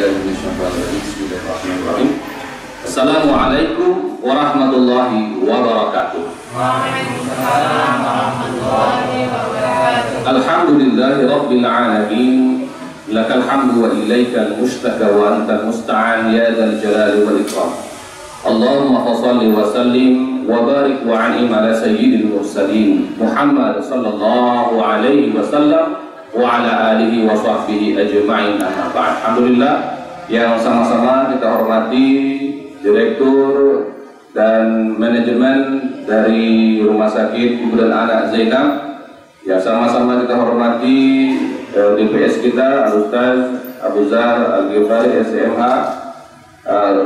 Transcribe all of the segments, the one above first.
Bismillahirrahmanirrahim. Assalamualaikum warahmatullahi wabarakatuh. Waalaikumsalam warahmatullahi wabarakatuh. Alhamdulillahi rabbil alamin. Lakal hamdu wa ilaikal mustaka wa antal musta'an ya dzal jalali wal ikram. Allahumma shalli wa sallim wa barik wa an'im ala sayyidil mursalin Muhammad sallallahu alaihi wasallam wa ala alihi wa sahbihi ajma'in, amma ba'd. Alhamdulillah, yang sama-sama kita hormati Direktur dan manajemen dari Rumah Sakit Ibu dan Anak Zainab, yang sama-sama kita hormati DPS kita Al-Ustaz Abu Zar Al-Ghifari SMH,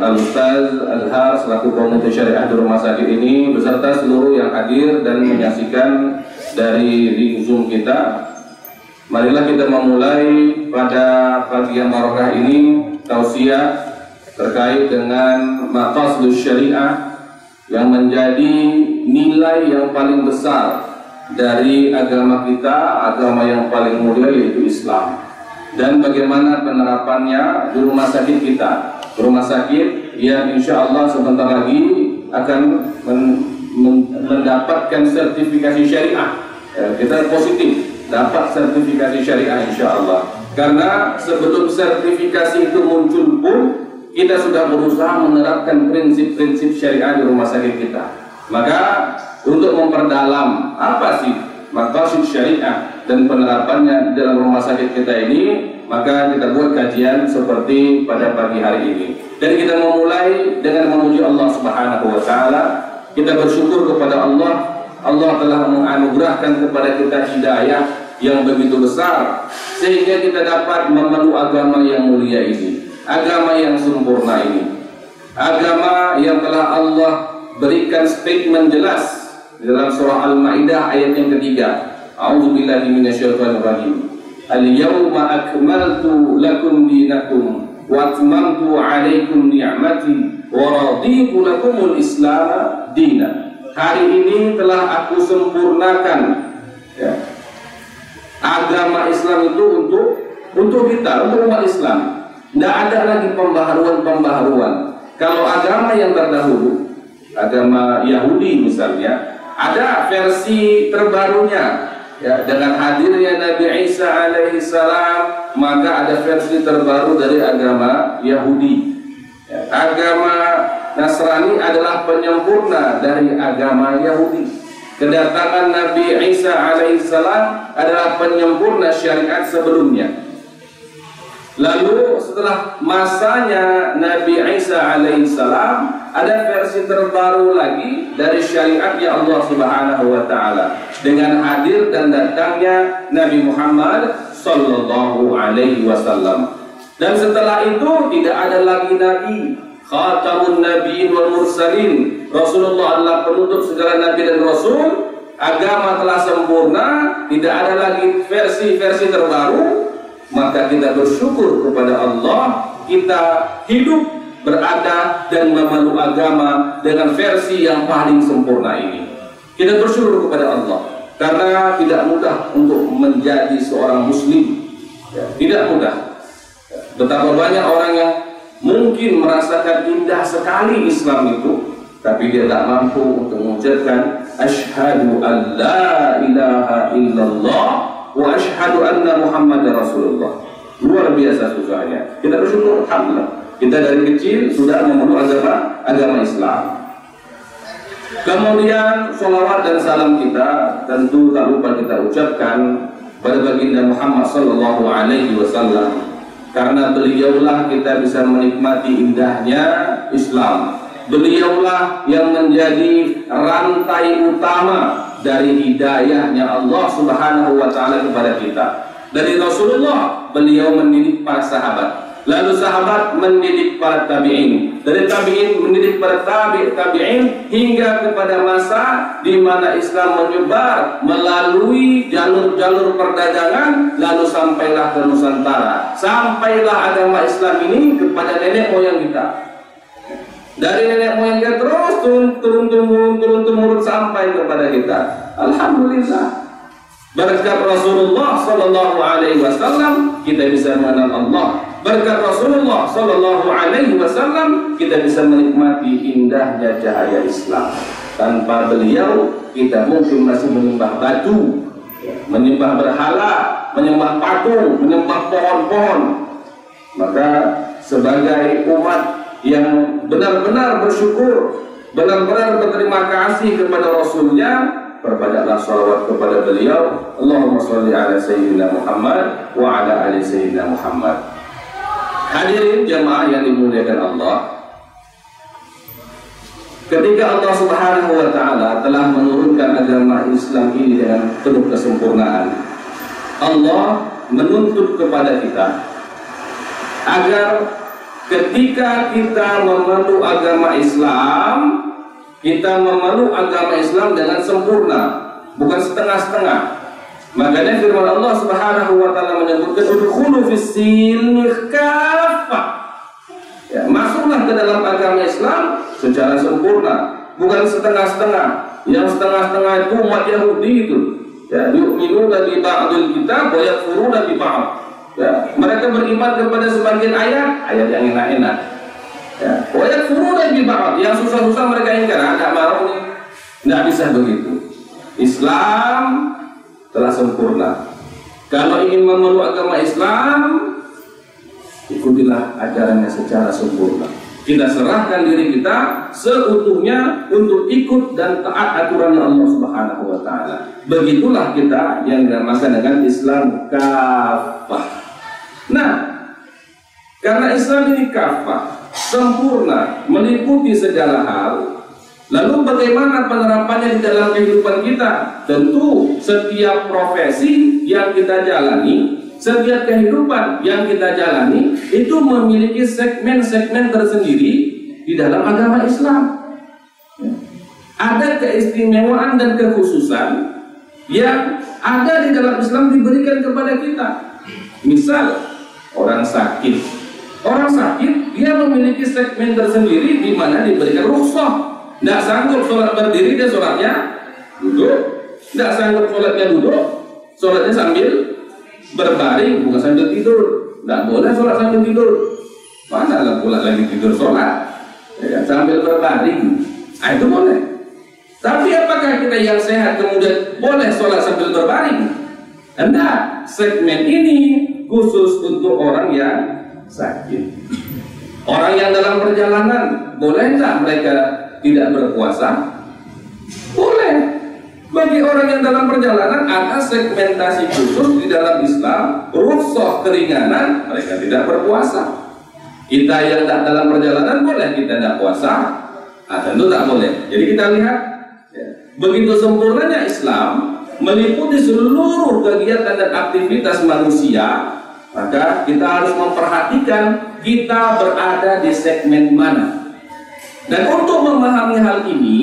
Al-Ustaz Al-Har selaku Komite Syariah di Rumah Sakit ini, beserta seluruh yang hadir dan menyaksikan dari link Zoom kita. Marilah kita memulai pada pagi yang barokah ini tausiah terkait dengan maqasidus syariah yang menjadi nilai yang paling besar dari agama kita, agama yang paling mulia yaitu Islam, dan bagaimana penerapannya di rumah sakit kita, rumah sakit yang insya Allah sebentar lagi akan mendapatkan sertifikasi syariah. Kita positif dapat sertifikasi syariah insya Allah, karena sebelum sertifikasi itu muncul pun kita sudah berusaha menerapkan prinsip-prinsip syariah di rumah sakit kita. Maka untuk memperdalam apa sih maqasid syariah dan penerapannya dalam rumah sakit kita ini, maka kita buat kajian seperti pada pagi hari ini. Dan kita memulai dengan memuji Allah Subhanahu wa taala. Kita bersyukur kepada Allah. Allah telah menganugerahkan kepada kita hidayah yang begitu besar sehingga kita dapat memeluk agama yang mulia ini, agama yang sempurna ini, agama yang telah Allah berikan statement jelas di dalam surah Al-Maidah ayat yang ketiga. A'udzubillahi minasyaitonirrajim. Al-yawma akmaltu lakum dinakum wa atmamtu 'alaikum ni'mati wa raditu lakumul Islam dinan. Hari ini telah aku sempurnakan agama Islam itu untuk kita, untuk umat Islam. Tidak ada lagi pembaharuan. Kalau agama yang terdahulu, agama Yahudi misalnya, ada versi terbarunya. Dengan hadirnya Nabi Isa alaihi salam, maka ada versi terbaru dari agama Yahudi. Agama Nasrani adalah penyempurna dari agama Yahudi. Kedatangan Nabi Isa alaihissalam adalah penyempurna syariat sebelumnya. Lalu setelah masanya Nabi Isa alaihissalam, ada versi terbaru lagi dari syariatnya Allah Subhanahu wa taala dengan hadir dan datangnya Nabi Muhammad sallallahu alaihi wasallam. Dan setelah itu tidak ada lagi nabi, khatamun nabiyyin wal mursalin. Rasulullah adalah penutup segala nabi dan rasul. Agama telah sempurna, tidak ada lagi versi-versi terbaru. Maka kita bersyukur kepada Allah, kita hidup, berada dan memeluk agama dengan versi yang paling sempurna ini. Kita bersyukur kepada Allah karena tidak mudah untuk menjadi seorang muslim. Tidak mudah. Betapa banyak orang yang mungkin merasakan indah sekali Islam itu, tapi dia tak mampu untuk mengucapkan asyhadu an la ilaha illallah wa asyhadu anna Muhammadar Rasulullah. Luar biasa susahnya. Kita bersyukur, alhamdulillah. Kita dari kecil sudah memeluk agama Islam. Kemudian sholawat dan salam kita tentu tak lupa kita ucapkan pada baginda Muhammad sallallahu alaihi wasallam. Karena beliaulah kita bisa menikmati indahnya Islam. Beliaulah yang menjadi rantai utama dari hidayahnya Allah Subhanahu wa taala kepada kita. Dari Rasulullah, beliau mendidik para sahabat. Lalu sahabat mendidik para tabi'in. Dari tabi'in mendidik para tabi'in hingga kepada masa di mana Islam menyebar melalui jalur-jalur perdagangan, lalu sampailah ke Nusantara. Sampailah agama Islam ini kepada nenek moyang kita. Dari nenek moyang kita terus turun-temurun sampai kepada kita. Alhamdulillah. Berkat Rasulullah sallallahu alaihi wasallam kita bisa mengenal Allah. berkat Rasulullah Sallallahu Alaihi Wasallam kita bisa menikmati indahnya cahaya Islam. Tanpa beliau kita mungkin masih menyembah batu, menyembah berhala, menyembah patung, menyembah pohon-pohon. Maka sebagai umat yang benar-benar bersyukur, benar-benar berterima kasih kepada Rasulnya, perbanyaklah salawat kepada beliau. Allahumma sholli ala Sayyidina Muhammad wa ala ali Sayyidina Muhammad. Hadirin jamaah yang dimuliakan Allah, ketika Allah Subhanahu wa Ta'ala telah menurunkan agama Islam ini dengan penuh kesempurnaan, Allah menuntut kepada kita agar ketika kita memeluk agama Islam, kita memeluk agama Islam dengan sempurna, bukan setengah-setengah. Makanya firman Allah Subhanahu wa Ta'ala menyebutkan udkhulu fis-silmi kaffah. Ya, masuklah ke dalam agama Islam secara sempurna, bukan setengah-setengah. Yang setengah-setengah itu umat Yahudi itu. Ya, yu'minuna bi ba'dil kitab wa yakfuruna bi ba'd. Ya, mereka beriman kepada sebagian ayat yang enak-enak. Ya, wa yakfuruna bi ba'd. Yang susah-susah mereka ingkar, enggak mau nih. Enggak bisa begitu. Islam telah sempurna. Kalau ingin memeluk agama Islam, ikutilah ajarannya secara sempurna. Kita serahkan diri kita seutuhnya untuk ikut dan taat aturannya Allah Subhanahu wa Ta'ala. Begitulah kita yang dinamakan dengan Islam kafah. Nah, karena Islam ini kafah, sempurna, meliputi segala hal, lalu bagaimana penerapannya di dalam kehidupan kita? Tentu setiap profesi yang kita jalani, setiap kehidupan yang kita jalani itu memiliki segmen-segmen tersendiri di dalam agama Islam. Ada keistimewaan dan kekhususan yang ada di dalam Islam diberikan kepada kita. Misal orang sakit, dia memiliki segmen tersendiri di mana diberikan rukhsah. Tidak sanggup sholat berdiri, dia sholatnya duduk. Tidak sanggup sholatnya duduk, sholatnya sambil berbaring, bukan sambil tidur. Tidak boleh sholat sambil tidur. Mana lah pula lagi tidur sholat, ya, sambil berbaring. Nah, itu boleh. Tapi apakah kita yang sehat kemudian boleh sholat sambil berbaring? Tidak. Segmen ini khusus untuk orang yang sakit. Orang yang dalam perjalanan, boleh tidak mereka tidak berpuasa? Boleh. Bagi orang yang dalam perjalanan ada segmentasi khusus di dalam Islam, rukhsah keringanan, mereka tidak berpuasa. Kita yang tidak dalam perjalanan boleh kita tidak puasa? Tentu tak boleh. Jadi kita lihat, ya, begitu sempurnanya Islam meliputi seluruh kegiatan dan aktivitas manusia, maka kita harus memperhatikan kita berada di segmen mana. Dan untuk memahami hal ini,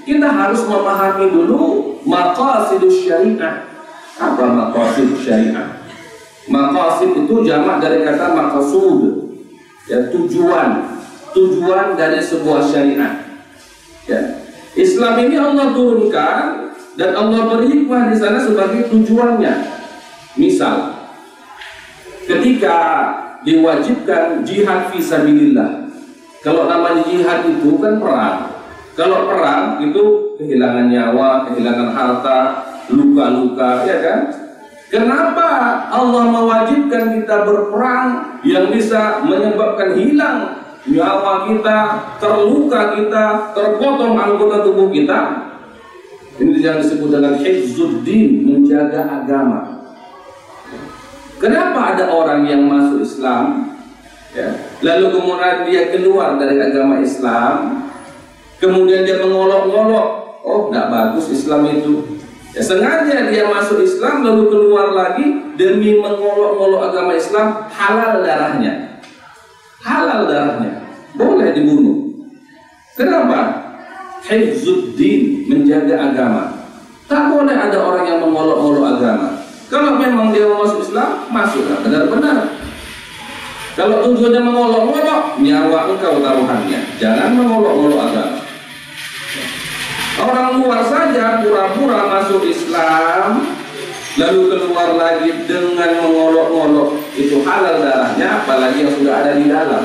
kita harus memahami dulu maqasidus syariah. Apa maqasid syariah? Maqasid itu jamak dari kata maqsud, ya, tujuan dari sebuah syariat. Ya. Islam ini Allah turunkan dan Allah berhikmah di sana sebagai tujuannya. Misal, ketika diwajibkan jihad fisabilillah. Kalau namanya jihad itu kan perang. Kalau perang itu kehilangan nyawa, kehilangan harta, luka-luka, ya kan? Kenapa Allah mewajibkan kita berperang yang bisa menyebabkan hilang nyawa kita, terluka kita, terpotong anggota tubuh kita? Ini yang disebut dengan hifzuddin, menjaga agama. Kenapa ada orang yang masuk Islam, ya, lalu kemudian dia keluar dari agama Islam, kemudian dia mengolok-olok, oh tidak bagus Islam itu. Ya, sengaja dia masuk Islam lalu keluar lagi demi mengolok-olok agama Islam, halal darahnya. Halal darahnya, boleh dibunuh. Kenapa? Hifzuddin, menjaga agama. Tak boleh ada orang yang mengolok-olok agama. Kalau memang dia mau masuk Islam, masuklah benar-benar. Kalau tujuannya mengolok-olok, nyawa engkau taruhannya. Jangan mengolok-olok agama. Orang luar saja pura-pura masuk Islam, lalu keluar lagi dengan mengolok-olok, itu halal darahnya, apalagi yang sudah ada di dalam.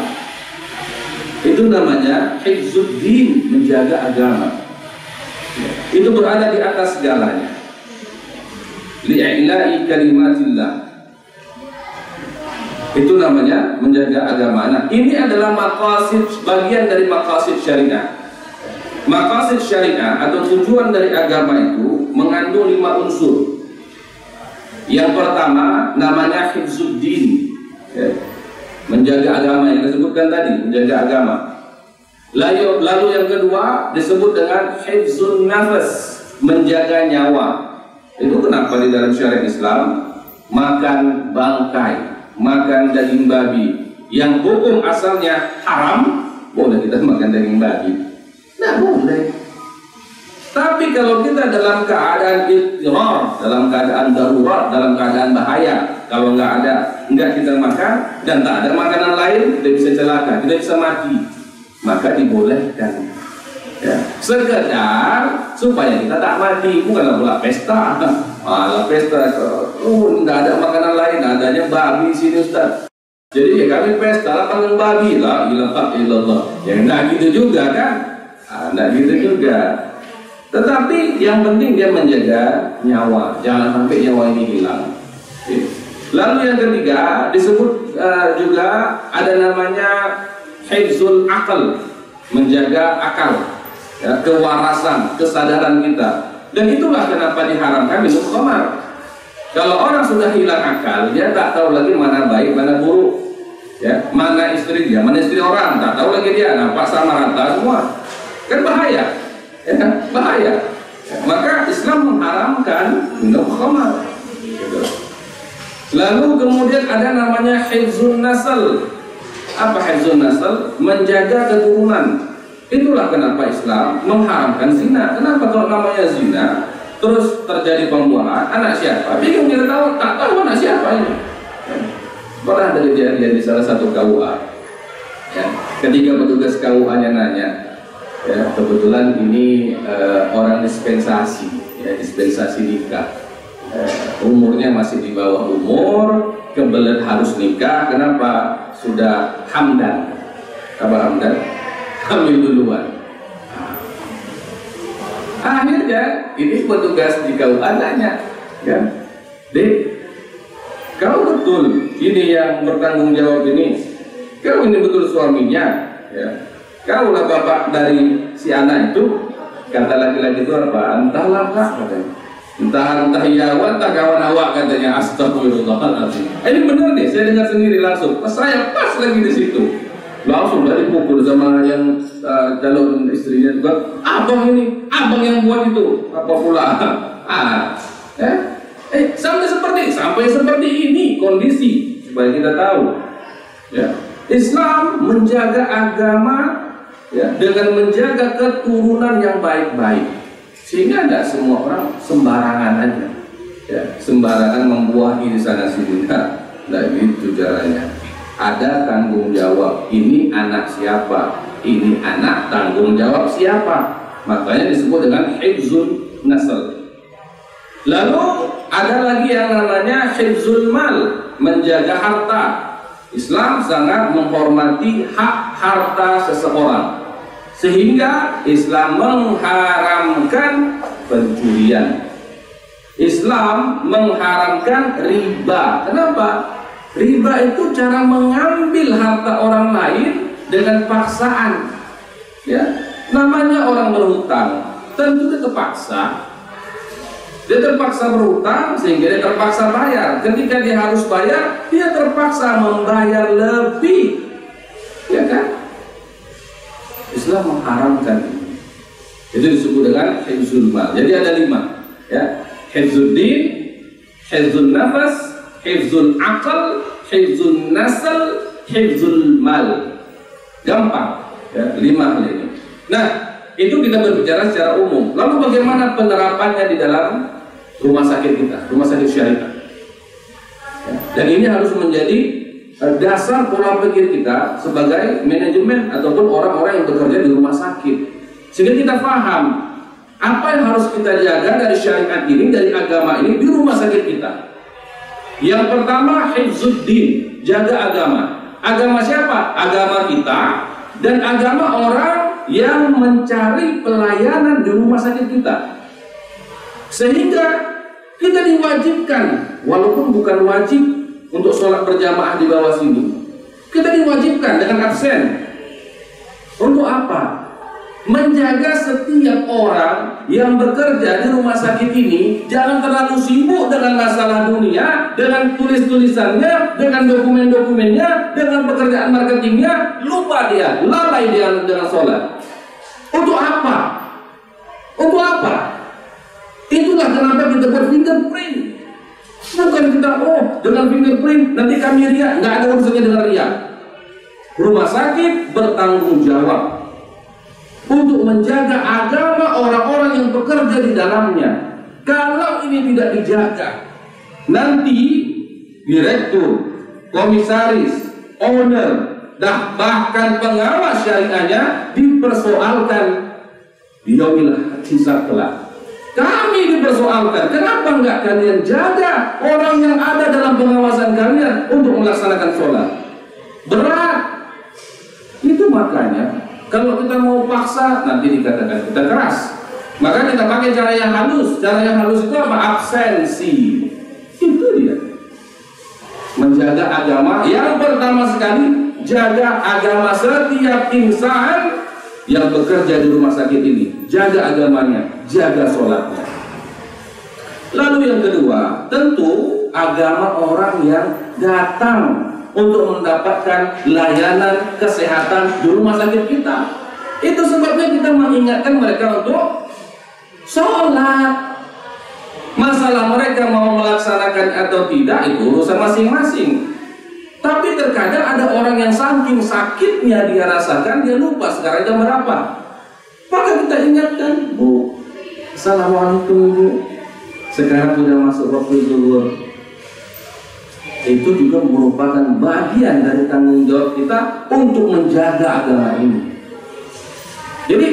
Itu namanya hifzuddin, menjaga agama. Itu berada di atas segalanya. Li'ila'i kalimatillah. Itu namanya menjaga agama. Nah, ini adalah maqasid, bagian dari maqasid syariah. Maqasid syariah atau tujuan dari agama itu mengandung 5 unsur. Yang pertama namanya hifzuddin, ya, menjaga agama yang disebutkan tadi, menjaga agama. Lalu yang kedua disebut dengan hifzun nafas, menjaga nyawa. Itu kenapa di dalam syariat Islam makan bangkai, makan daging babi yang hukum asalnya haram, boleh kita makan daging babi? Nah, boleh. Tapi kalau kita dalam keadaan idrar, dalam keadaan darurat, dalam keadaan bahaya, kalau nggak kita makan dan tak ada makanan lain, kita bisa celaka, kita bisa mati, maka dibolehkan. Ya, sekedar supaya kita tak mati, bukanlah pula pesta. Malah pesta, nggak ada makanan lain, adanya babi sini Ustaz. Jadi ya kami pesta makan babi, la ilaha illallah. Ya nggak gitu juga kan? Nggak gitu juga. Tetapi yang penting dia menjaga nyawa, jangan sampai nyawa ini hilang. Lalu yang ketiga disebut juga ada namanya hifzul akal, menjaga akal, ya, kewarasan, kesadaran kita. Dan itulah kenapa diharamkan minum khamar. Kalau orang sudah hilang akal, dia tak tahu lagi mana baik, mana buruk, ya, mana istri dia, mana istri orang, tak tahu lagi dia, nampak sama rata semua, kan bahaya. Ya, bahaya. Maka Islam mengharamkan minum khamar. Gitu. Lalu kemudian ada namanya hifzun nasl. Apa hifzun nasl? Menjaga keturunan. Itulah kenapa Islam mengharamkan zina. Kenapa kalau namanya zina terus terjadi pembuahan, anak siapa? Bingung kita tahu, tak tahu anak siapa ini. Pernah ada kejadian di salah satu KUA. Ya, ketika petugas KUA-nya nanya, ya, kebetulan ini orang dispensasi, ya, dispensasi nikah, umurnya masih di bawah umur, kebelet harus nikah. Kenapa? Sudah hamdan. Apa hamdan? Hamil duluan. Akhirnya ini petugas di KUA nanya, ya, Dek, kau betul ini yang bertanggung jawab ini? Kau ini betul suaminya? Ya. Kau lah bapak dari si anak itu. Kata laki-laki itu apa? Entahlah Kak, katanya. Entah ya, entah kawan awak, katanya. Astagfirullahaladzim. Ini benar nih, saya dengar sendiri langsung. Saya pas lagi di situ, langsung dari pukul sama yang calon istrinya juga. Abang ini, abang yang buat itu. Apa pula? Sampai seperti ini kondisi, supaya kita tahu. Ya. Islam menjaga agama, ya, dengan menjaga keturunan yang baik-baik, sehingga tidak semua orang sembarangan aja, ya, sembarangan membuahi di sana sini. Tidak gitu caranya. Ada tanggung jawab. Ini anak siapa? Ini anak tanggung jawab siapa? Makanya disebut dengan hifzun nasl. Lalu ada lagi yang namanya hifzul mal, menjaga harta. Islam sangat menghormati hak harta seseorang, sehingga Islam mengharamkan pencurian. Islam mengharamkan riba. Kenapa? Riba itu cara mengambil harta orang lain dengan paksaan. Ya, namanya orang berhutang, tentu dia terpaksa. Dia terpaksa berhutang sehingga dia terpaksa bayar. Ketika dia harus bayar, dia terpaksa membayar lebih. Ya kan? Islam mengharamkan ini. Itu disebut dengan hifzul mal. Jadi ada 5, ya. Hifzuddin, hifzul nafas, hifzul akal, hifzul nasl, hifzul mal. Gampang, ya, 5 hal ini. Nah, itu kita berbicara secara umum. Lalu bagaimana penerapannya di dalam rumah sakit kita, rumah sakit syariah? Ya, dan ini harus menjadi dasar pola pikir kita sebagai manajemen ataupun orang-orang yang bekerja di rumah sakit, sehingga kita paham Apa yang harus kita jaga dari syariat ini, dari agama ini di rumah sakit kita? Yang pertama, hifzuddin, jaga agama. Agama siapa? Agama kita dan agama orang yang mencari pelayanan di rumah sakit kita. Sehingga kita diwajibkan, walaupun bukan wajib untuk sholat berjamaah di bawah sini, kita diwajibkan dengan absen. Untuk apa? Menjaga setiap orang yang bekerja di rumah sakit ini jangan terlalu sibuk dengan masalah dunia, dengan tulis-tulisannya, dengan dokumen-dokumennya, dengan pekerjaan marketingnya, lupa dia, lalai dia dengan sholat. Untuk apa? Untuk apa? Itulah kenapa kita buat fingerprint. Bukan kita, dengan fingerprint nanti kami riak, nggak ada urusannya dengan riak. Rumah sakit bertanggung jawab untuk menjaga agama orang-orang yang bekerja di dalamnya. Kalau ini tidak dijaga, nanti direktur, komisaris, owner, bahkan pengawas syariahnya dipersoalkan di yaumil hisab kelak. Kami dipersoalkan, kenapa enggak kalian jaga orang yang ada dalam pengawasan kalian untuk melaksanakan sholat? Berat. Itu makanya kalau kita mau paksa, nanti dikatakan kita keras. Maka kita pakai cara yang halus. Cara yang halus itu apa? Absensi. Itu dia. Menjaga agama. Yang pertama sekali, jaga agama setiap insan yang bekerja di rumah sakit ini. Jaga agamanya, jaga sholatnya. Lalu yang kedua, tentu agama orang yang datang untuk mendapatkan layanan kesehatan di rumah sakit kita. Itu sebabnya kita mengingatkan mereka untuk sholat. Masalah mereka mau melaksanakan atau tidak itu urusan masing-masing. Tapi terkadang ada orang yang saking sakitnya dia rasakan, dia lupa sekarang jam berapa. Maka kita ingatkan, Bu, assalamualaikum Bu, sekarang sudah masuk waktu zuhur. Itu juga merupakan bagian dari tanggung jawab kita untuk menjaga agama ini. Jadi,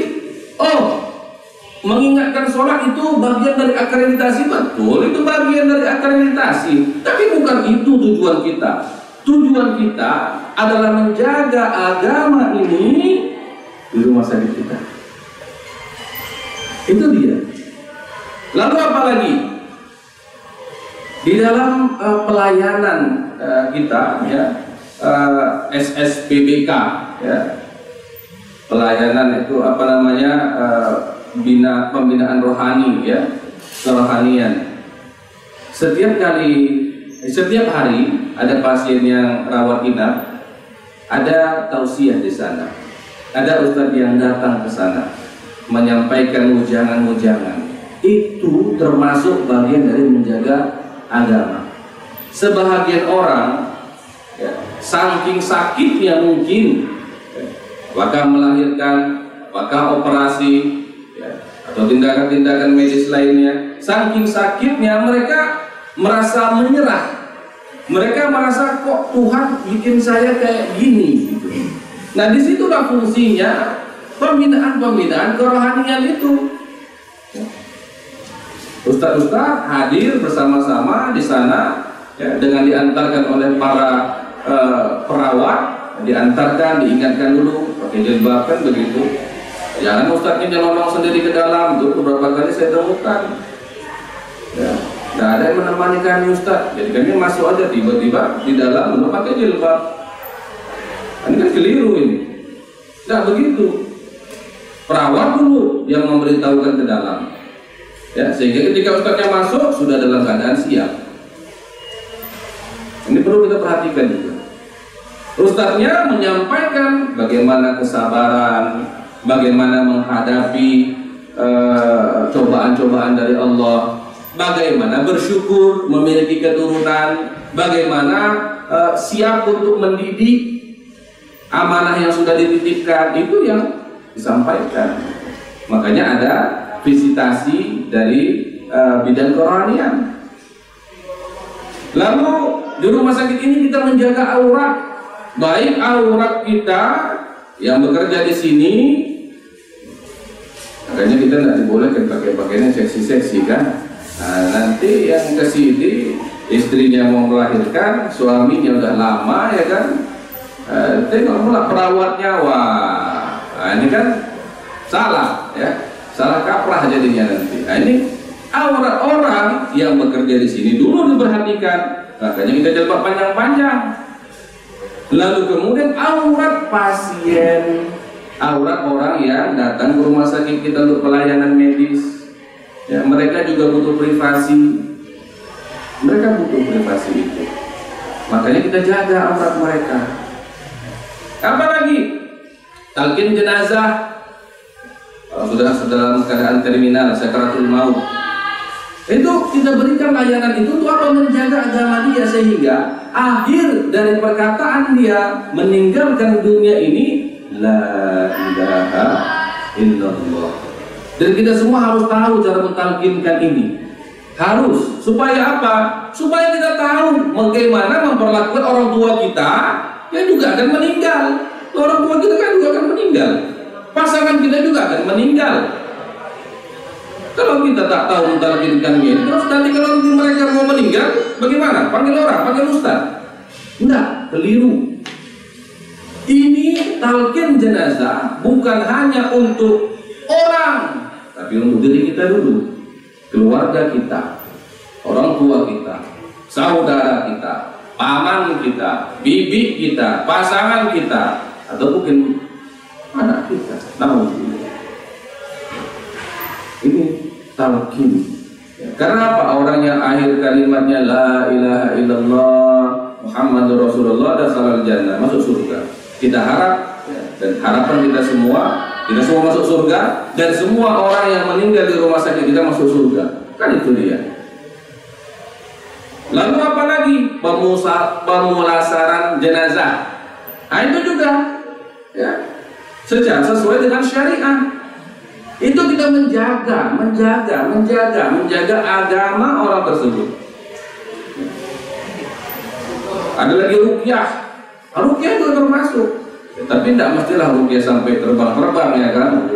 mengingatkan sholat itu bagian dari akreditasi, betul, itu bagian dari akreditasi. Tapi bukan itu tujuan kita. Tujuan kita adalah menjaga agama ini di rumah sakit kita. Itu dia. Lalu apa lagi? Di dalam pelayanan kita, ya, SSPBK, ya, pelayanan itu apa namanya, pembinaan rohani, ya, kerohanian. Setiap hari ada pasien yang rawat inap, ada tausiah di sana, ada ustadz yang datang ke sana menyampaikan ujangan-ujangan. Itu termasuk bagian dari menjaga agama. Sebahagian orang, ya, saking sakitnya mungkin, ya, maka melahirkan, maka operasi, ya, atau tindakan-tindakan medis lainnya, saking sakitnya mereka merasa menyerah. Mereka merasa, kok Tuhan bikin saya kayak gini, gitu. Nah, disitulah fungsinya pembinaan kerohanian itu. Ustaz-ustaz hadir bersama-sama di sana, ya, dengan diantarkan oleh para perawat, diantarkan, diingatkan dulu pakai jilbab, kan begitu. Jangan ustaznya nyelonong sendiri ke dalam, tuh beberapa kali saya temukan. Ya, nggak ada yang menemani kami ustaz, jadi kami masuk aja tiba-tiba di dalam belum pakai jilbab. Ini kan keliru ini. Nggak begitu. Perawat dulu yang memberitahukan ke dalam. Ya, sehingga ketika ustaznya masuk sudah dalam keadaan siap. Ini perlu kita perhatikan juga. Ustaznya menyampaikan bagaimana kesabaran, bagaimana menghadapi cobaan-cobaan dari Allah, bagaimana bersyukur memiliki keturunan, bagaimana siap untuk mendidik amanah yang sudah dititipkan, itu yang disampaikan. Makanya ada visitasi dari bidang kerohanian. Lalu di rumah sakit ini kita menjaga aurat, baik aurat kita yang bekerja di sini Makanya kita tidak dibolehkan pakai pakaian yang seksi-seksi kan. Nah, nanti yang ke sini istrinya mau melahirkan, suaminya udah lama ya kan. Tengok pula perawatnya, wah, nah, ini kan salah ya, salah kaprah jadinya nanti. Nah, ini aurat orang yang bekerja di sini dulu diperhatikan, makanya kita jilbab panjang-panjang. Lalu kemudian aurat pasien, aurat orang yang datang ke rumah sakit kita untuk pelayanan medis, ya, mereka juga butuh privasi, mereka butuh privasi itu. Makanya kita jaga aurat mereka. Apalagi talqin jenazah, sudah dalam keadaan terminal, sakaratul maut, itu kita berikan layanan itu untuk apa? Menjaga agama dia, sehingga akhir dari perkataan dia meninggalkan dunia ini la ilaha illallah. Dan kita semua harus tahu cara mentalkinkan ini. Harus, supaya apa? Supaya kita tahu bagaimana memperlakukan orang tua kita yang juga akan meninggal. Orang tua kita kan juga akan meninggal, pasangan kita juga akan meninggal. Kalau kita tak tahu mentalkinkan ini, terus nanti kalau mereka mau meninggal, bagaimana? Panggil orang, panggil ustaz? Enggak, keliru. Ini talqin jenazah bukan hanya untuk orang, tapi untuk diri kita dulu, keluarga kita, orang tua kita, saudara kita, paman kita, bibi kita, pasangan kita, atau mungkin anak kita. Ini talqin. Karena apa? Orang yang akhir kalimatnya la ilaha illallah Muhammadur Rasulullah dasarul jannah, masuk surga. Kita harap dan harapan kita semua masuk surga, dan semua orang yang meninggal di rumah sakit kita masuk surga. Kan itu dia. Lalu apa lagi? Pemulasaran jenazah. Nah, itu juga ya, sesuai dengan syariah. Itu kita menjaga agama orang tersebut. Ada lagi ruqyah. Ruqyah itu termasuk, tapi tidak mestilah ruqyah sampai terbang-terbang ya kan.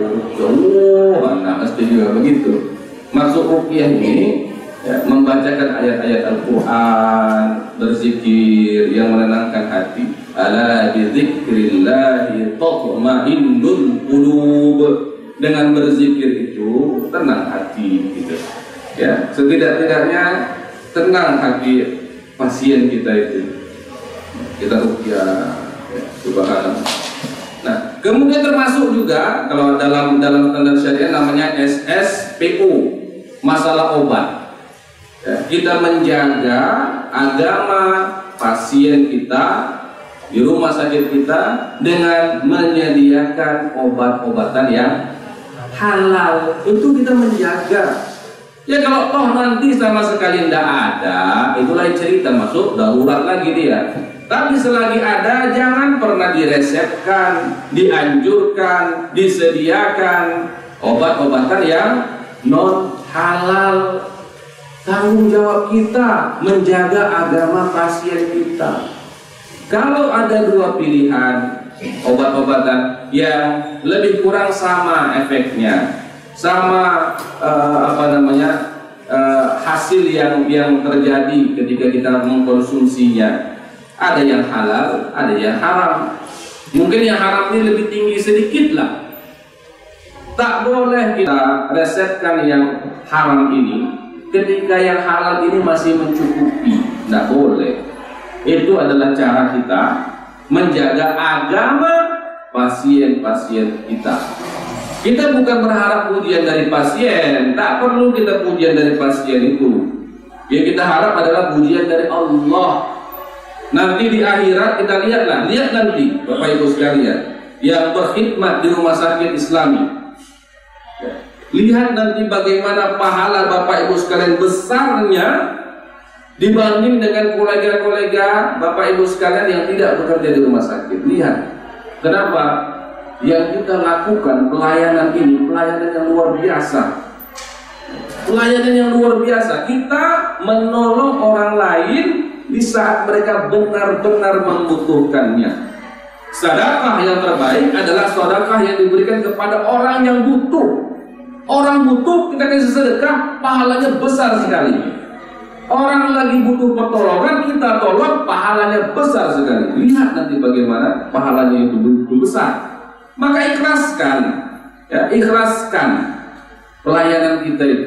Nah, mesti juga begitu. Maksud ruqyah ini ya, membacakan ayat-ayat Al-Quran, berzikir yang menenangkan hati. Ala bizikrillahi tatma'innul qulub. Dengan berzikir itu tenang hati gitu. Ya, setidak-tidaknya tenang hati pasien kita itu. Kita ruqyah, ya, subhanallah. Nah, kemudian termasuk juga kalau dalam standar syariah namanya SSPO, masalah obat. Ya, kita menjaga agama pasien kita di rumah sakit kita dengan menyediakan obat-obatan yang halal. Itu kita menjaga. Ya kalau toh nanti sama sekali tidak ada, itu lain cerita, masuk darurat lagi dia. Tapi selagi ada, jangan pernah diresepkan, dianjurkan, disediakan obat-obatan yang non halal. Tanggung jawab kita menjaga agama pasien kita. Kalau ada dua pilihan obat-obatan yang lebih kurang sama efeknya, sama hasil yang terjadi ketika kita mengkonsumsinya, ada yang halal, ada yang haram. Mungkin yang haram ini lebih tinggi sedikit lah. Tak boleh kita resepkan yang haram ini ketika yang halal ini masih mencukupi. Tidak boleh. Itu adalah cara kita menjaga agama pasien-pasien kita. Kita bukan berharap pujian dari pasien, tak perlu kita pujian dari pasien itu. Yang kita harap adalah pujian dari Allah. Nanti di akhirat kita lihat nanti Bapak Ibu sekalian yang berkhidmat di rumah sakit Islami. Lihat nanti bagaimana pahala Bapak Ibu sekalian besarnya dibanding dengan kolega-kolega Bapak Ibu sekalian yang tidak bekerja di rumah sakit. Lihat. Kenapa? Yang kita lakukan pelayanan ini, pelayanan yang luar biasa. Pelayanan yang luar biasa. Kita menolong orang lain di saat mereka benar-benar membutuhkannya. Sedekah yang terbaik adalah sedekah yang diberikan kepada orang yang butuh. Orang butuh kita kasih sedekah, pahalanya besar sekali. Orang lagi butuh pertolongan, kita tolong, pahalanya besar sekali. Lihat nanti bagaimana pahalanya itu begitu besar. Maka ikhlaskan, ya, ikhlaskan pelayanan kita itu.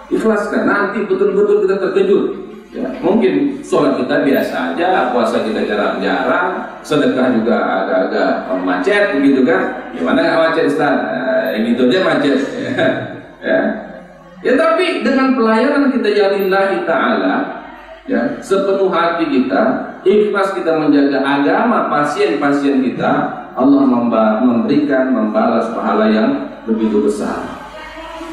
Ikhlaskan, nanti betul-betul kita terkejut. Ya, mungkin sholat kita biasa aja, puasa kita jarang-jarang, sedekah juga agak-agak macet, begitu kan? Gimana nggak macet, Ustaz? Gitu aja macet. Ya. Ya, tapi dengan pelayanan kita ya lillahi ta'ala, ya, sepenuh hati kita, ikhlas kita menjaga agama pasien-pasien kita, Allah memberikan, membalas pahala yang begitu besar.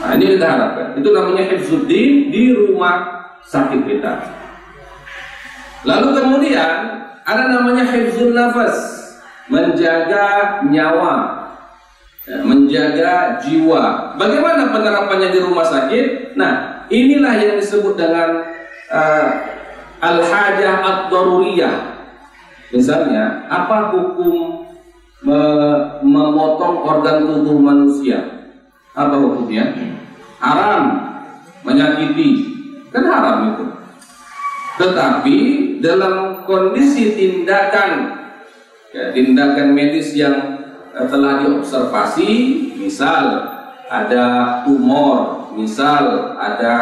Nah, ini kita harapkan. Itu namanya hifzuddin di rumah sakit kita. Lalu kemudian ada namanya hifzun nafas, menjaga nyawa, ya, menjaga jiwa. Bagaimana penerapannya di rumah sakit? Nah, inilah yang disebut dengan al-hajah ad-daruriyah. Misalnya, apa hukum memotong organ tubuh manusia? Apa hukumnya? Haram, menyakiti, kan haram itu. Tetapi dalam kondisi tindakan, ya, tindakan medis yang telah diobservasi, misal ada tumor, misal ada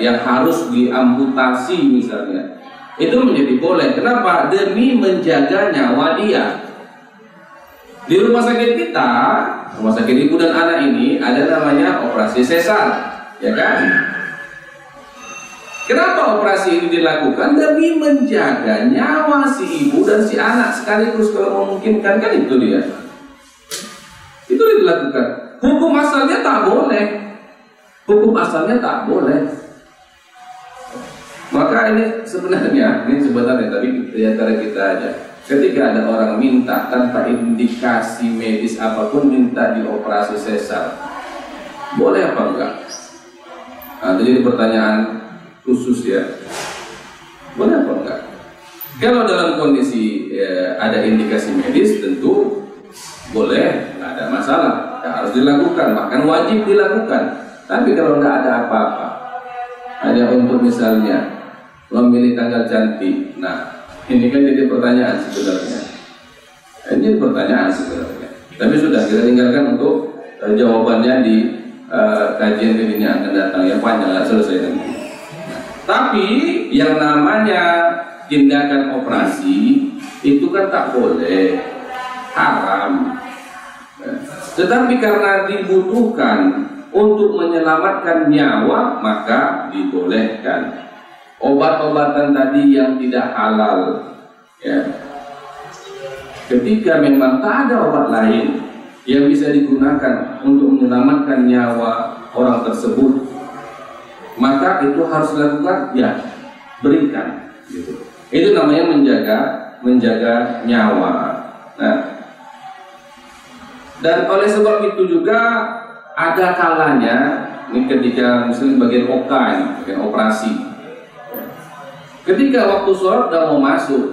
yang harus diamputasi misalnya, itu menjadi boleh. Kenapa? Demi menjaga nyawa dia. Di rumah sakit kita, rumah sakit ibu dan anak ini ada namanya operasi sesar, ya kan? Kenapa operasi ini dilakukan? Demi menjaga nyawa si ibu dan si anak sekaligus kalau memungkinkan, kan itu dia. Itu dilakukan. Hukum asalnya tak boleh. Hukum asalnya tak boleh. Maka ini sebenarnya tapi di antara kita aja. Ketika ada orang minta tanpa indikasi medis apapun, minta dioperasi sesar, boleh apa enggak? Nah, jadi pertanyaan khusus ya, boleh apa enggak? Kalau dalam kondisi ada indikasi medis, tentu boleh, nggak ada masalah, ya, harus dilakukan, bahkan wajib dilakukan. Tapi kalau nggak ada apa-apa, hanya untuk misalnya memilih tanggal cantik, nah ini kan jadi pertanyaan sebenarnya. Ini pertanyaan sebenarnya. Tapi sudah kita tinggalkan untuk jawabannya di kajian ini yang akan datang, yang panjang, nggak selesai nanti. Tapi yang namanya tindakan operasi itu kan tak boleh, haram. Tetapi karena dibutuhkan untuk menyelamatkan nyawa, maka dibolehkan. Obat-obatan tadi yang tidak halal, ya, ketika memang tak ada obat lain yang bisa digunakan untuk menyelamatkan nyawa orang tersebut, maka itu harus dilakukan, ya, berikan, gitu. Itu namanya menjaga nyawa. Nah, dan oleh sebab itu juga ada kalanya ini ketika misalnya bagian bagian operasi, ketika waktu sholat udah mau masuk,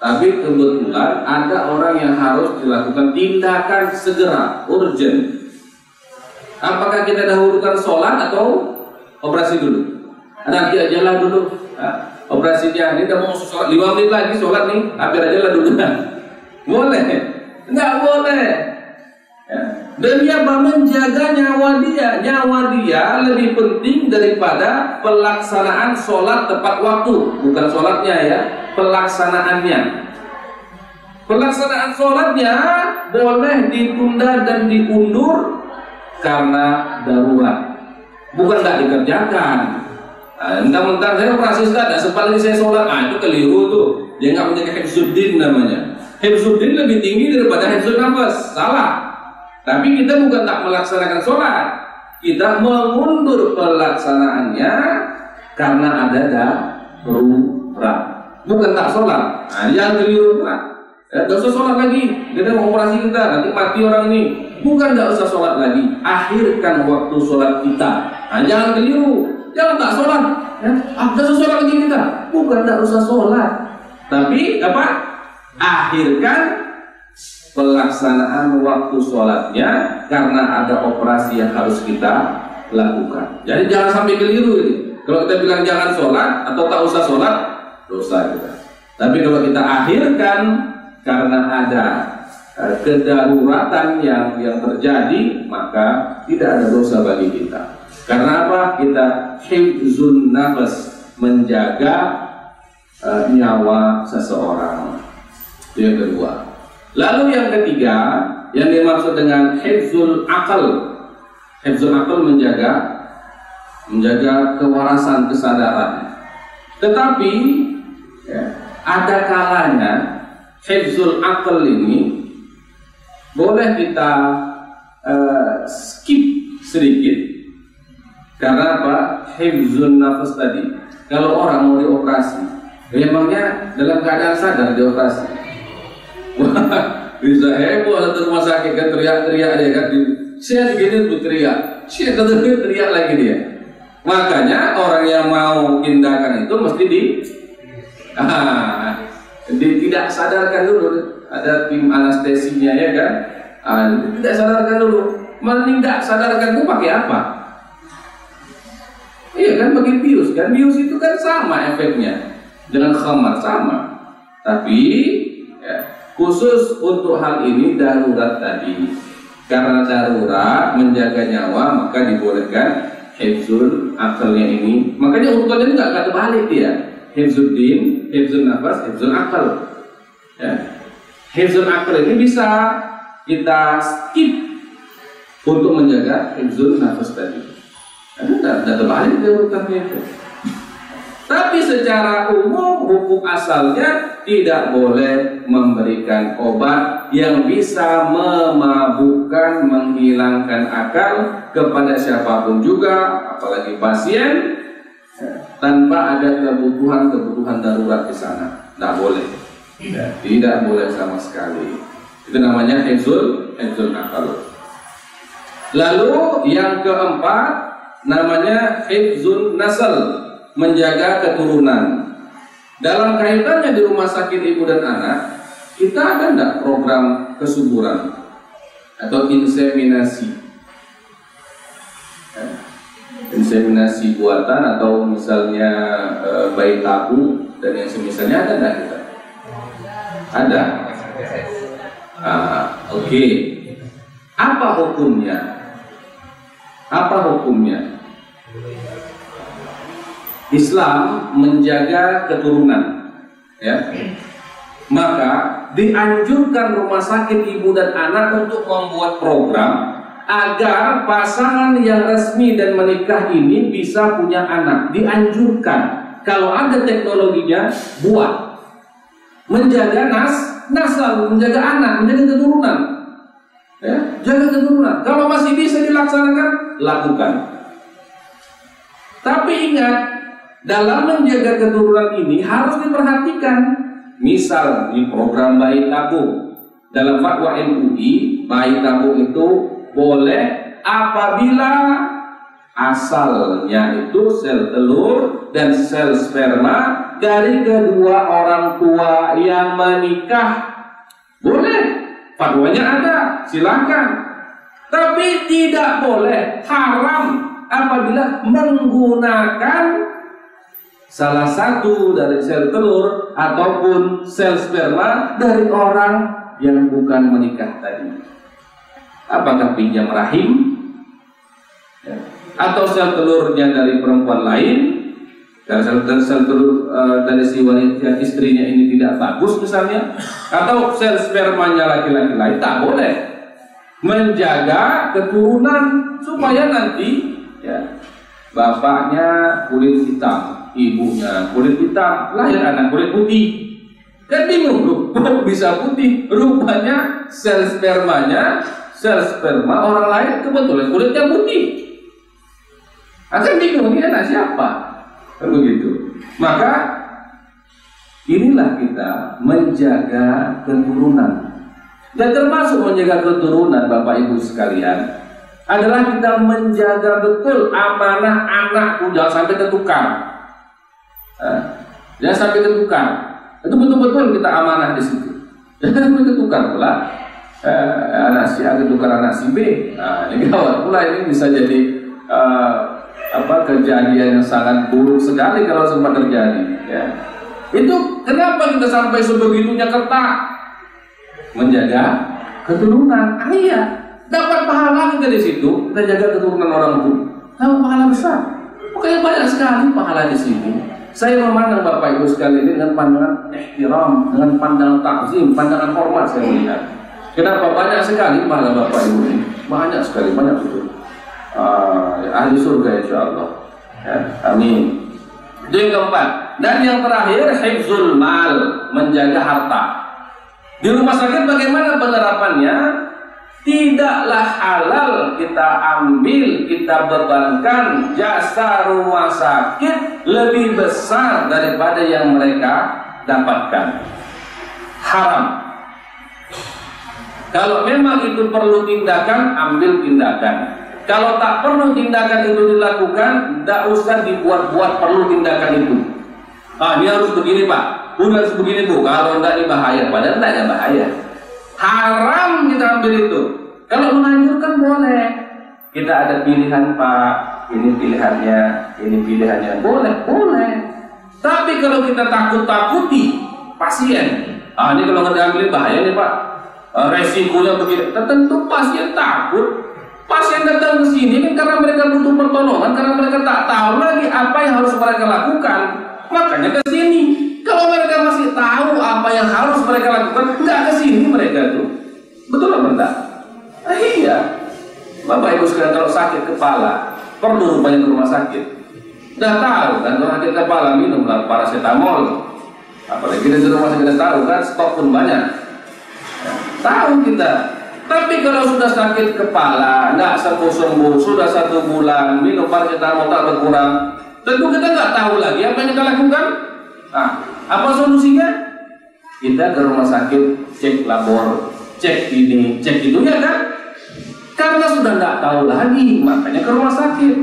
tapi kebetulan ada orang yang harus dilakukan tindakan segera, urgent. Apakah kita dahulukan sholat atau operasi dulu? Nanti aja lah dulu. Nah, operasinya ini udah mau sholat 5 menit lagi sholat nih, hampir aja lah dulu. Boleh? Nggak boleh. Ya. Demi apa? Menjaga nyawa dia. Nyawa dia lebih penting daripada pelaksanaan sholat tepat waktu. Bukan sholatnya ya, pelaksanaannya. Pelaksanaan sholatnya boleh ditunda dan diundur karena darurat, bukan nggak dikerjakan. Mentang-mentang saya operasi sudah, sempat lagi saya sholat, itu keliru tuh. Dia nggak menjaga hifzuddin namanya. Hifzuddin lebih tinggi daripada hifzun nafas, salah. Tapi kita bukan tak melaksanakan sholat, kita mengundur pelaksanaannya karena ada darurat, bukan tak sholat. Yang keliru kan, gak usah sholat lagi, kita mau operasi kita, nanti mati orang ini. Bukan gak usah sholat lagi, akhirkan waktu sholat kita. Jangan keliru, jangan tak sholat, gak usah sholat lagi kita. Bukan gak usah sholat, tapi apa? Akhirkan pelaksanaan waktu sholatnya karena ada operasi yang harus kita lakukan. Jadi jangan sampai keliru ini. Kalau kita bilang jangan sholat atau tak usah sholat, dosa kita. Tapi kalau kita akhirkan karena ada kedaruratan yang terjadi, maka tidak ada dosa bagi kita. Karena apa? Kita hifzun nafas, menjaga nyawa seseorang. Itu yang kedua. Lalu yang ketiga, yang dimaksud dengan hifzul akal. Hifzul akal menjaga kewarasan, kesadaran. Tetapi ya, ada kalanya hifzul akal ini boleh kita skip sedikit. Karena apa? Hifzun nafas tadi. Kalau orang mau dioperasi, memangnya dalam keadaan sadar dioperasi. Bisa heboh atau rumah sakit kan, teriak-teriak dia kan, saya begini tuh teriak, saya teriak lagi dia. Makanya orang yang mau tindakan itu mesti tidak sadarkan dulu. Ada tim anestesinya ya kan, tidak sadarkan dulu. Tidak sadarkan itu pakai apa? Iya kan, pakai bius kan, bius itu kan sama efeknya dengan khamar sama. Tapi ya, khusus untuk hal ini darurat tadi. Karena darurat menjaga nyawa, maka dibolehkan hifzul akalnya ini. Makanya urutannya nggak terbalik dia. Hifzul din, hifzul nafas, hifzul akal. Ya. Hifzul akal ini bisa kita skip untuk menjaga hifzul nafas tadi. Tidak terbalik dia urutannya itu. Tapi secara umum hukum asalnya tidak boleh memberikan obat yang bisa memabukkan, menghilangkan akal kepada siapapun juga, apalagi pasien, tanpa ada kebutuhan darurat di sana. Tidak boleh, tidak boleh sama sekali. Itu namanya hifzul akal. Lalu yang keempat namanya hifzun nasal, menjaga keturunan. Dalam kaitannya di rumah sakit ibu dan anak, kita ada enggak program kesuburan atau inseminasi? Inseminasi buatan atau misalnya bayi tabung dan yang semisalnya, ada enggak kita? Ada. Oke. Apa hukumnya? Islam menjaga keturunan, ya. Maka dianjurkan rumah sakit ibu dan anak untuk membuat program agar pasangan yang resmi dan menikah ini bisa punya anak. Dianjurkan, kalau ada teknologinya, buat. Menjaga nasal, menjaga anak, menjaga keturunan, ya, jaga keturunan. Kalau masih bisa dilaksanakan, lakukan. Tapi ingat, dalam menjaga keturunan ini harus diperhatikan. Misal di program bayi tabung, dalam fatwa MUI, bayi tabung itu boleh apabila asalnya itu sel telur dan sel sperma dari kedua orang tua yang menikah. Boleh, fatwanya ada, silakan. Tapi tidak boleh, haram apabila menggunakan salah satu dari sel telur ataupun sel sperma dari orang yang bukan menikah tadi. Apakah pinjam rahim, ya, atau sel telurnya dari perempuan lain, sel telur dari si wanita istrinya ini tidak bagus misalnya, atau sel spermanya laki-laki lain, tak boleh. Menjaga keturunan supaya nanti, ya, bapaknya kulit hitam, ibunya kulit hitam, lahir anak kulit putih. Kan bingung loh, kok bisa putih? Rupanya sel spermanya, sel sperma orang lain kebetulan kulitnya putih. Akan bingung, ini anak siapa? Begitu. Maka inilah kita menjaga keturunan. Dan termasuk menjaga keturunan, Bapak Ibu sekalian, adalah kita menjaga betul amanah anakku, jangan sampai tertukar. Jangan sampai tertukar. Itu betul-betul kita amanah di situ. Jangan sampai tertukar pula. anak si A ketukar anak si B. Nah, ini gawat pula, ini bisa jadi kejadian yang sangat buruk sekali kalau sempat terjadi. Ya. Itu kenapa kita sampai sebegitunya ketat menjaga keturunan? Iya, dapat pahala kita di situ. Kita jaga keturunan orang tua, dapat pahala besar. Pokoknya banyak sekali pahala di sini. Saya memandang Bapak Ibu sekalian ini dengan pandangan ihtiram, dengan pandangan takzim, pandangan hormat saya melihat. Kenapa banyak sekali pahala Bapak Ibu ini? Banyak sekali, banyak betul. Ahli surga insyaallah. Ya, amin. Itu yang keempat. Dan yang terakhir, hifzul mal, menjaga harta. Di rumah sakit bagaimana penerapannya? Tidaklah halal kita ambil, kita bebankan jasa rumah sakit lebih besar daripada yang mereka dapatkan. Haram. Kalau memang itu perlu tindakan, ambil tindakan. Kalau tak perlu tindakan itu dilakukan, tidak usah dibuat-buat perlu tindakan itu. Ini harus begini Pak, harus begini Bu. Kalau tidak ini bahaya, padahal tidak ada bahaya. Haram kita ambil itu. Kalau menganjurkan boleh. Kita ada pilihan Pak, ini pilihannya, ini pilihannya, boleh, boleh. Tapi kalau kita takut-takuti pasien, ini kalau nggak diambil bahaya nih Pak, resikonya begini. Tentu pasien takut. Pasien datang ke sini kan karena mereka butuh pertolongan, karena mereka tak tahu lagi apa yang harus mereka lakukan, makanya ke sini. Kalau mereka masih tahu apa yang harus mereka lakukan, nggak ke sini mereka tuh. Betul apa enggak? Iya. Bapak Ibu sekalian, kalau sakit kepala perlu rupanya ke rumah sakit. Udah tahu kan, kalau sakit kepala minumlah paracetamol. Apalagi di rumah sakit tahu kan, stok pun banyak. Tahu kita. Tapi kalau sudah sakit kepala, nggak sembuh-sembuh, sudah 1 bulan minum paracetamol tak berkurang, tentu kita nggak tahu lagi apa yang kita lakukan. Apa solusinya? Kita ke rumah sakit, cek labor, cek ini, cek itu, ya kan? Karena sudah nggak tahu lagi, makanya ke rumah sakit.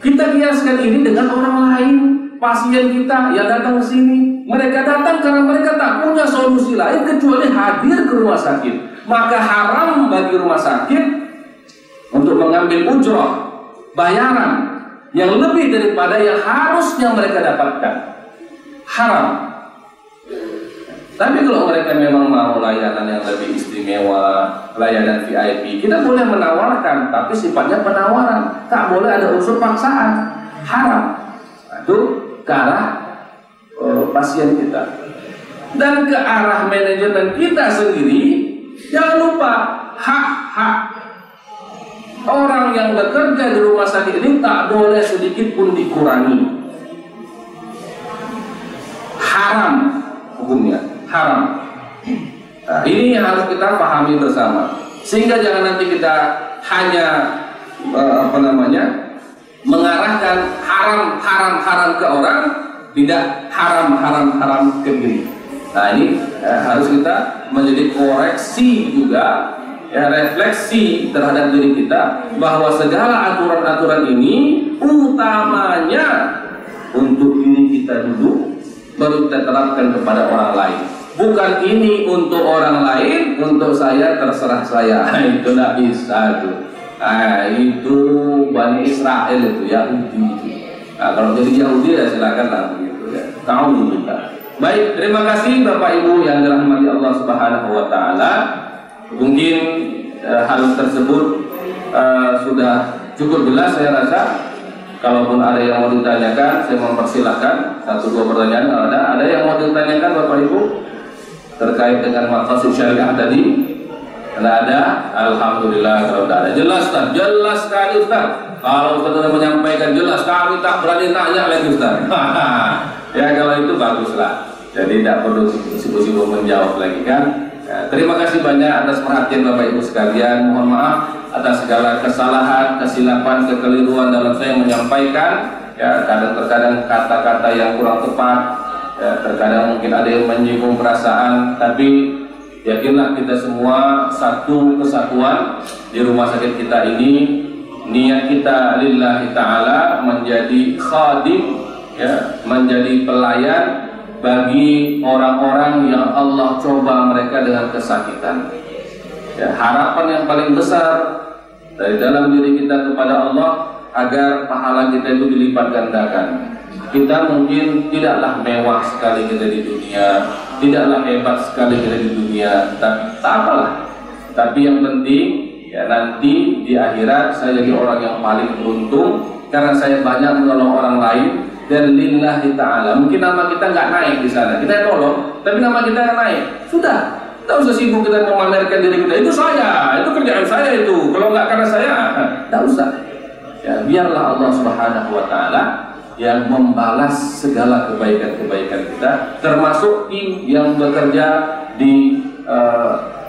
Kita kiaskan ini dengan orang lain, pasien kita yang datang ke sini. Mereka datang karena mereka tak punya solusi lain kecuali hadir ke rumah sakit. Maka haram bagi rumah sakit untuk mengambil ujrah, bayaran yang lebih daripada yang harusnya mereka dapatkan. Haram. Tapi kalau mereka memang mau layanan yang lebih istimewa, layanan VIP, kita boleh menawarkan, tapi sifatnya penawaran, tak boleh ada unsur paksaan. Haram. Itu ke arah pasien kita. Dan ke arah manajemen kita sendiri. Jangan lupa, hak-hak orang yang bekerja di rumah sakit ini tak boleh sedikit pun dikurangi. Haram hukumnya, haram. Nah, ini yang harus kita pahami bersama. Sehingga jangan nanti kita hanya mengarahkan haram ke orang, tidak haram ke diri. Nah, ini harus kita menjadi koreksi juga, refleksi terhadap diri kita bahwa segala aturan-aturan ini utamanya untuk diri kita dulu, baru kita terapkan kepada orang lain. Bukan ini untuk orang lain, untuk saya terserah saya. Itu tidak bisa tuh. Itu Bani Israel itu, Yahudi. Kalau jadi Yahudi ya silakan lah begitu ya. Tahu kita. Baik, terima kasih Bapak Ibu yang dirahmati Allah Subhanahu wa taala. Mungkin hal tersebut sudah cukup jelas saya rasa. Kalaupun ada yang mau ditanyakan, saya mempersilahkan 1-2 pertanyaan. Kalau ada yang mau ditanyakan Bapak Ibu terkait dengan maqasid syariah tadi? Kalau ada, alhamdulillah. Kalau tidak ada, jelas Ustaz, jelas sekali Ustaz. Kalau Ustaz sudah menyampaikan jelas, kami tak berani nanya lagi Ustaz. Ya kalau itu baguslah. Jadi tidak perlu sibuk-sibuk menjawab lagi kan. Ya, terima kasih banyak atas perhatian Bapak Ibu sekalian. Mohon maaf atas segala kesalahan, kesilapan, kekeliruan dalam saya menyampaikan. Ya, terkadang kata-kata yang kurang tepat. Ya, terkadang mungkin ada yang menyinggung perasaan. Tapi yakinlah kita semua satu kesatuan di rumah sakit kita ini. Niat kita lillahi ta'ala menjadi khadim, ya, menjadi pelayan bagi orang-orang yang Allah coba mereka dengan kesakitan. Ya, harapan yang paling besar dari dalam diri kita kepada Allah agar pahala kita itu dilipat gandakan. Kita mungkin tidaklah mewah sekali kita di dunia, tidaklah hebat sekali kita di dunia, tapi tak apalah. Tapi yang penting ya nanti di akhirat saya jadi orang yang paling beruntung karena saya banyak menolong orang lain dan lillahi ta'ala. Mungkin nama kita nggak naik di sana, kita tolong, tapi nama kita nggak naik. Sudah, tak usah sibuk kita memamerkan diri kita. Itu saya, itu kerjaan saya itu. Kalau nggak karena saya, tak usah. Ya, biarlah Allah Subhanahu Wa Taala yang membalas segala kebaikan-kebaikan kita, termasuk tim yang bekerja di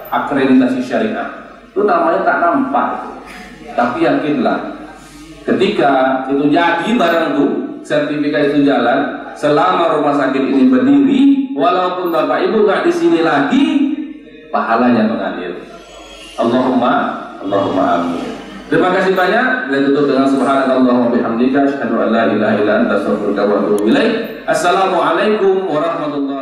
akreditasi syariah. Itu namanya tak nampak, tapi yakinlah ketika itu jadi barang itu, sertifikat itu jalan, selama rumah sakit ini berdiri, walaupun bapak ibu nggak di sini lagi, pahalanya mengalir. Allahumma amin. Terima kasih banyak. Kita tutup dengan subhanallah wa bihamdika asyhadu an la ilaha illa anta astaghfiruka wa atubu ilaik. Assalamualaikum warahmatullahi